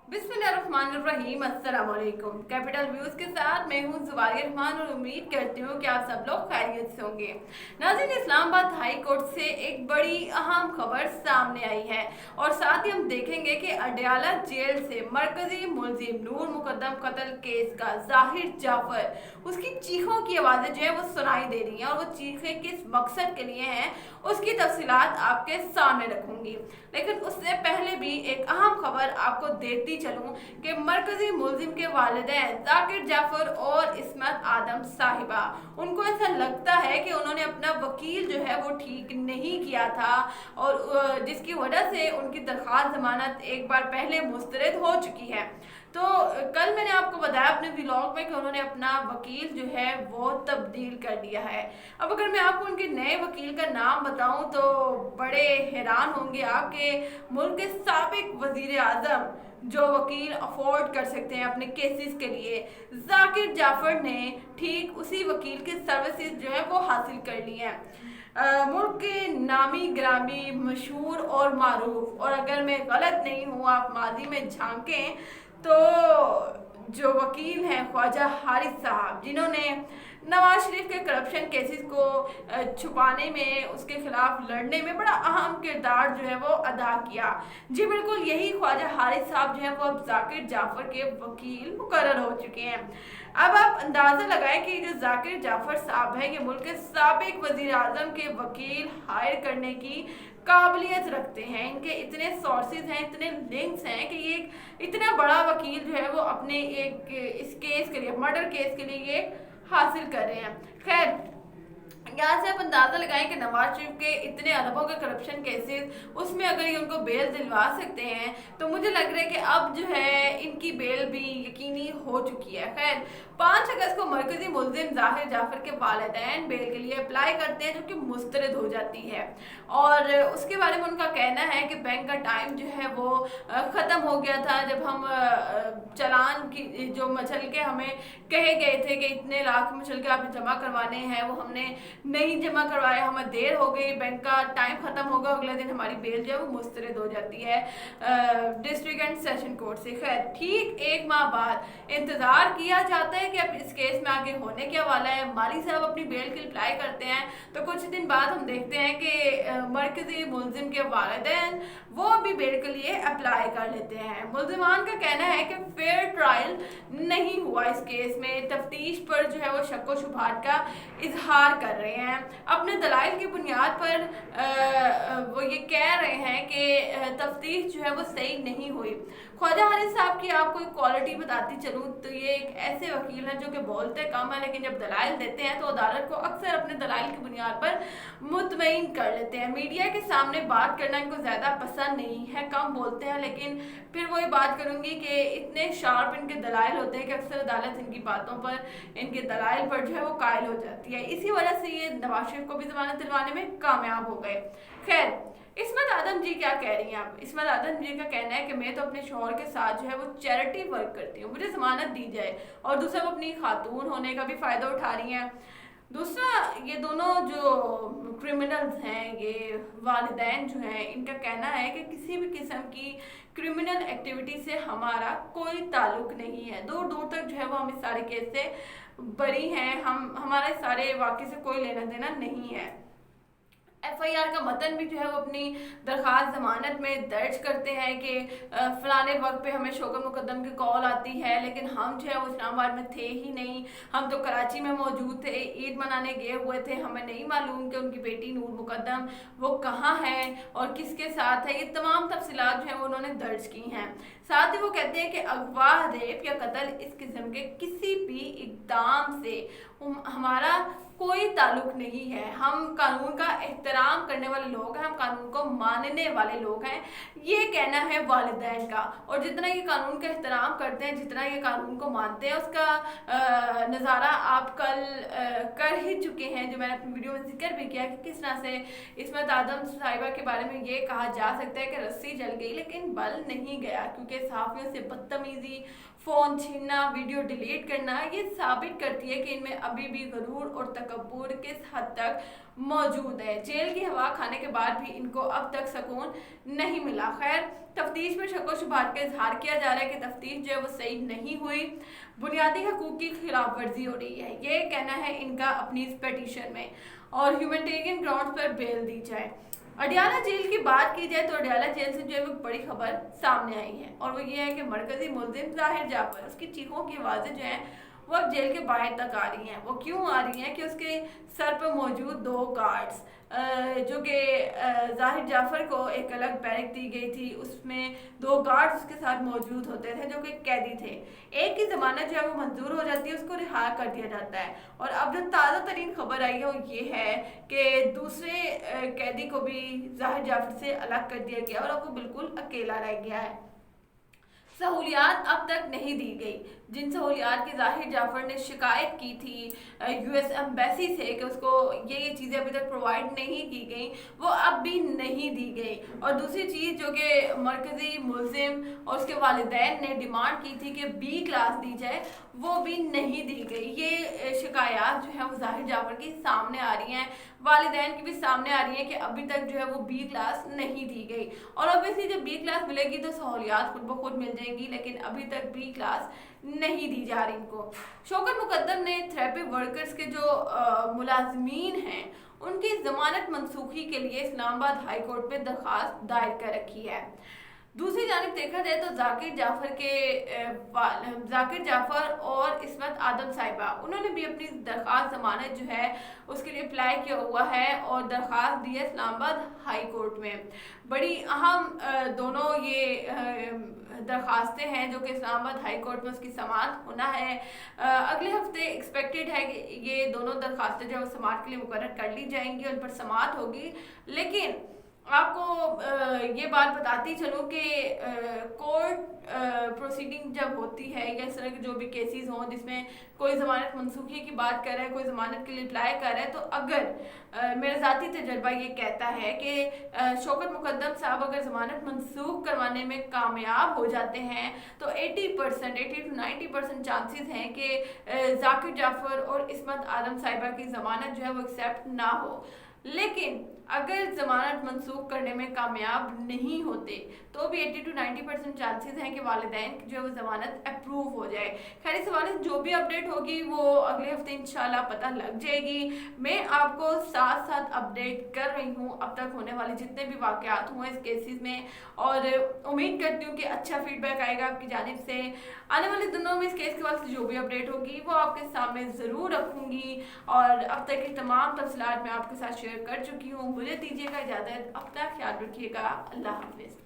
बिस्मिल्लाहिर्रहमानिर्रहीम। अस्सलाम वालेकुम। कैपिटल व्यूज के साथ मैं हूं जुबारिया रहमान और उम्मीद करती हूं कि आप सब लोग खैरियत से होंगे। नाज़रीन, इस्लामाबाद हाई कोर्ट से एक बड़ी अहम खबर सामने आई है और साथ ही हम देखेंगे कि अडयाला जेल से मरकजी मुलजिम नूर मुकद्दम कत्ल केस का जाहिर जाफर उसकी चीखों की आवाज़ें जो है वो सुनाई दे रही हैं और वो चीखें किस मकसद के लिए हैं उसकी तफसीलात आपके सामने रखूंगी। लेकिन उससे पहले भी एक अहम खबर आपको देती चलूं कि मरकजी मुलजिम के वालिदैन जाकिर जाफर और इस्मत आदम साहिबा, उनको ऐसा लगता है कि उन्होंने अपना वकील जो है वो ठीक नहीं किया था और जिसकी वजह से उनकी दरख्वास्त जमानत एक बार पहले मुस्तरद हो चुकी है। तो कल मैंने आपको बताया अपने व्लॉग में कि उन्होंने अपना वकील जो है वो तब्दील कर दिया है। अब अगर मैं आपको उनके नए वकील का नाम बताऊं तो बड़े हैरान होंगे आप कि मुल्क के साबिक वजीर आजम जो वकील अफोर्ड कर सकते हैं अपने केसेस के लिए, जाकिर जाफर ने ठीक उसी वकील के सर्विसेज जो है वो हासिल कर ली हैं। मुल्क के नामी ग्रामी मशहूर और मारूफ, और अगर मैं गलत नहीं हूँ आप माजी में झांकें तो जो वकील हैं ख्वाजा हारिस साहब, जिन्होंने नवाज शरीफ के करप्शन केसेस को छुपाने में, उसके खिलाफ लड़ने में बड़ा अहम किरदार जो है वो अदा किया। जी बिल्कुल, यही ख्वाजा हारिस साहब जो है वो अब जाकिर जाफर के वकील मुकर्रर हो चुके हैं। अब आप अंदाज़ा लगाएं कि जो जाकिर जाफर साहब हैं ये मुल्क के साबिक वजीर आजम के वकील हायर करने की काबिलियत रखते हैं। इनके इतने सोर्सेज हैं, इतने लिंक्स हैं कि ये इतना बड़ा वकील जो है वो अपने एक इस केस के लिए, मर्डर केस के लिए ये हासिल कर रहे हैं। खैर, यहाँ से आप अंदाजा लगाएं कि नवाज शरीफ के इतने अरबों के करप्शन केसेस, उसमें अगर ये उनको बेल दिलवा सकते हैं तो मुझे लग रहा है कि अब जो है इनकी बेल भी यकीनी हो चुकी है। खैर, 5 अगस्त को मरकजी मुलजिम जाहिर जाफर के वालिदैन बेल के लिए अप्लाई करते हैं जो कि मुस्तरद हो जाती है और उसके बारे में उनका कहना है कि बैंक का टाइम जो है वो ख़त्म हो गया था जब हम चालान की जो मचल के हमें कहे गए थे कि इतने लाख मचल के आपने जमा करवाने हैं वो हमने नहीं जमा करवाया, हमें देर हो गई, बैंक का टाइम खत्म होगा, अगले दिन हमारी बेल जो है वो मुस्तरद हो जाती है डिस्ट्रिक्ट एंड सेशन कोर्ट से। खैर, ठीक 1 माह बाद इंतज़ार किया जाता है कि अब इस केस में आगे होने क्या वाला है। माली साहब अपनी बेल के लिए अप्लाई करते हैं तो कुछ दिन बाद हम देखते हैं कि मरकजी मुलजिम के वालिदैन वो भी बेल के लिए अप्लाई कर लेते हैं। मुलजिमान का कहना है कि फेयर ट्रायल नहीं हुआ इस केस में, तफ्तीश पर जो है वो शक व शुबहात का इजहार कर रहे हैं। अपने दलाइल की बुनियाद पर वो ये कह रहे हैं कि तफ्तीश जो है वो सही नहीं हुई। ख्वाजा हारिस साहब की आपको एक क्वालिटी बताती चलूँ तो ये एक ऐसे वकील हैं जो कि बोलते कम है लेकिन जब दलाइल देते हैं तो अदालत को अक्सर अपने दलाइल की बुनियाद पर मुतमईन कर लेते हैं। मीडिया के सामने बात करना इनको ज़्यादा पसंद नहीं है, कम बोलते हैं, लेकिन फिर वही बात करूँगी कि इतने शार्प इनके दलाइल होते हैं कि अक्सर अदालत इनकी बातों पर, इनके दलाइल पर जो है वो कायल हो जाती है। इसी वजह से ये नवाज शरीफ को भी जमानत दिलवाने में कामयाब हो गए। खैर, इस्मत आदम जी क्या कह रही हैं आप? इस्मत आदम जी का कहना है कि मैं तो अपने शौहर के साथ जो है वो चैरिटी वर्क करती हूँ, मुझे ज़मानत दी जाए, और दूसरा वो अपनी खातून होने का भी फ़ायदा उठा रही हैं। दूसरा, ये दोनों जो क्रिमिनल्स हैं, ये वालिदैन जो हैं, इनका कहना है कि किसी भी किस्म की क्रिमिनल एक्टिविटी से हमारा कोई ताल्लुक नहीं है, दूर दूर तक जो है वो हम इस सारे केस से बरी हैं, हमारे सारे वाक़े से कोई लेना देना नहीं है। FIR का मतन भी जो है वो अपनी दरख्वास्त ज़मानत में दर्ज करते हैं कि फ़लाने वक्त पे हमें शोकत मुकद्दम की कॉल आती है लेकिन हम जो है वो इस्लामाबाद में थे ही नहीं, हम तो कराची में मौजूद थे, ईद मनाने गए हुए थे, हमें नहीं मालूम कि उनकी बेटी नूर मुकद्दम वो कहाँ है और किसके साथ है। ये तमाम तफसीलात जो हैं वो उन्होंने दर्ज की हैं। साथ ही वो कहते हैं कि अगवा, रेप या कत्ल इस किस्म के किसी भी इक़दाम से हमारा कोई ताल्लुक नहीं है। हम कानून का एहतराम करने वाले लोग हैं, हम कानून को मानने वाले लोग हैं, ये कहना है वालिदैन का। और जितना ये कानून का एहतराम करते हैं, जितना ये कानून को मानते हैं, उसका नज़ारा आप कल कर ही चुके हैं, जो मैंने अपनी वीडियो में जिक्र भी किया कि किस तरह से इस्मत आदम साहिबा के बारे में ये कहा जा सकता है कि रस्सी जल गई लेकिन बल नहीं गया, क्योंकि सहाफ़ियों से बदतमीज़ी, फ़ोन छीनना, वीडियो डिलीट करना, ये साबित करती है कि इनमें अभी भी गरूर और तकब्बुर किस हद तक मौजूद है। जेल की हवा खाने के बाद भी इनको अब तक सुकून नहीं मिला। खैर, तफ्तीश में शक व शुबहात का इजहार किया जा रहा है कि तफ्तीश जो है वो सही नहीं हुई, बुनियादी हकूक की खिलाफ वर्जी हो रही है, ये कहना है इनका अपनी इस पिटीशन में, और ह्यूमैनिटेरियन ग्राउंड पर बेल दी जाए। अडियाला जेल की बात की जाए तो अडियाला जेल से जो है एक बड़ी खबर सामने आई है, और वो ये है कि मरकजी मुल्जिम जाहिर जाफर, उसकी चीखों की आवाज़ें जो हैं वो अब जेल के बाहर तक आ रही हैं। वो क्यों आ रही हैं कि उसके सर पर मौजूद 2 गार्ड्स, जो कि जाहिर जाफर को एक अलग बैरक दी गई थी, उसमें 2 गार्ड्स उसके साथ मौजूद होते थे जो कि कैदी थे। एक की ज़मानत जो है वो मंजूर हो जाती है, उसको रिहा कर दिया जाता है। और अब जो ताज़ा तरीन खबर आई है वो ये है कि दूसरे कैदी को भी जाहिर जाफर से अलग कर दिया गया और अब वो बिल्कुल अकेला रह गया है। सहूलियात अब तक नहीं दी गई, जिन सहूलियात की जाहिर जाफर ने शिकायत की थी यूएस एम्बेसी से कि उसको ये चीज़ें अभी तक प्रोवाइड नहीं की गई, वो अब भी नहीं दी गई। और दूसरी चीज़ जो कि मरकज़ी मुल्जिम और उसके वालिदैन ने डिमांड की थी कि बी क्लास दी जाए, वो भी नहीं दी गई। ये शिकायत जो है वो जाहिर जाफर की सामने आ रही हैं, वालिदैन की भी सामने आ रही है कि अभी तक जो है वो बी क्लास नहीं दी गई। और ऑब्वियसली जब बी क्लास मिलेगी तो सहूलियात खुद ब खुद मिल जाएगी, लेकिन अभी तक बी क्लास नहीं दी जा रही इनको। शौकत मुकद्दम ने थेरेपी वर्कर्स के जो मुलाजमीन हैं उनकी जमानत मनसूखी के लिए इस्लामाबाद हाई कोर्ट में दरख्वास्त दायर कर रखी है। दूसरी जानिब देखा जाए तो जाकिर जाफर और इस्मत आदम साहिबा, उन्होंने भी अपनी दरख्वास्त जमानत जो है उसके लिए अप्लाई किया हुआ है और दरख्वास्त दी है इस्लामाबाद हाई कोर्ट में। बड़ी अहम दोनों ये दरख्वास्तें हैं जो कि इस्लामाबाद हाई कोर्ट में उसकी समाअत होना है। अगले हफ्ते एक्सपेक्टेड है कि ये दोनों दरख्वास्तें जो समाअत के लिए मुकर्रर कर ली जाएंगी, उन पर समाअत होगी। लेकिन आपको ये बात बताती चलूँ कि कोर्ट प्रोसीडिंग जब होती है या इस तरह के जो भी केसेस हों जिसमें कोई ज़मानत मनसूखी की बात कर रहा है, कोई ज़मानत के लिए अप्लाई कर रहा है, तो अगर मेरा ज़ाती तजर्बा ये कहता है कि शौकत मुकद्दम साहब अगर ज़मानत मनसूख करवाने में कामयाब हो जाते हैं तो 80 to 90% चांसेस हैं कि जाकिर जाफर और इस्मत आदम साहिबा की ज़मानत जो है वो एक्सेप्ट ना हो। लेकिन अगर ज़मानत मनसूख करने में कामयाब नहीं होते तो भी 80 to 90% चांसेस हैं कि वालिदैन की जो है वो ज़मानत अप्रूव हो जाए। खैर, इस हवाले से जो भी अपडेट होगी वो अगले हफ्ते इंशाल्लाह पता लग जाएगी। मैं आपको साथ साथ अपडेट कर रही हूँ अब तक होने वाले जितने भी वाक़यात हुए इस केसेस में, और उम्मीद करती हूँ कि अच्छा फीडबैक आएगा आपकी जानिब से। आने वाले दिनों में इस केस के वास्ते जो भी अपडेट होगी वो आपके सामने ज़रूर रखूँगी, और अब तक की तमाम तफसीलात मैं आपके साथ शेयर कर चुकी हूँ। मुझे दीजिएगा इजाज़त, अपना ख्याल रखिएगा। अल्लाह हाफ़िज़।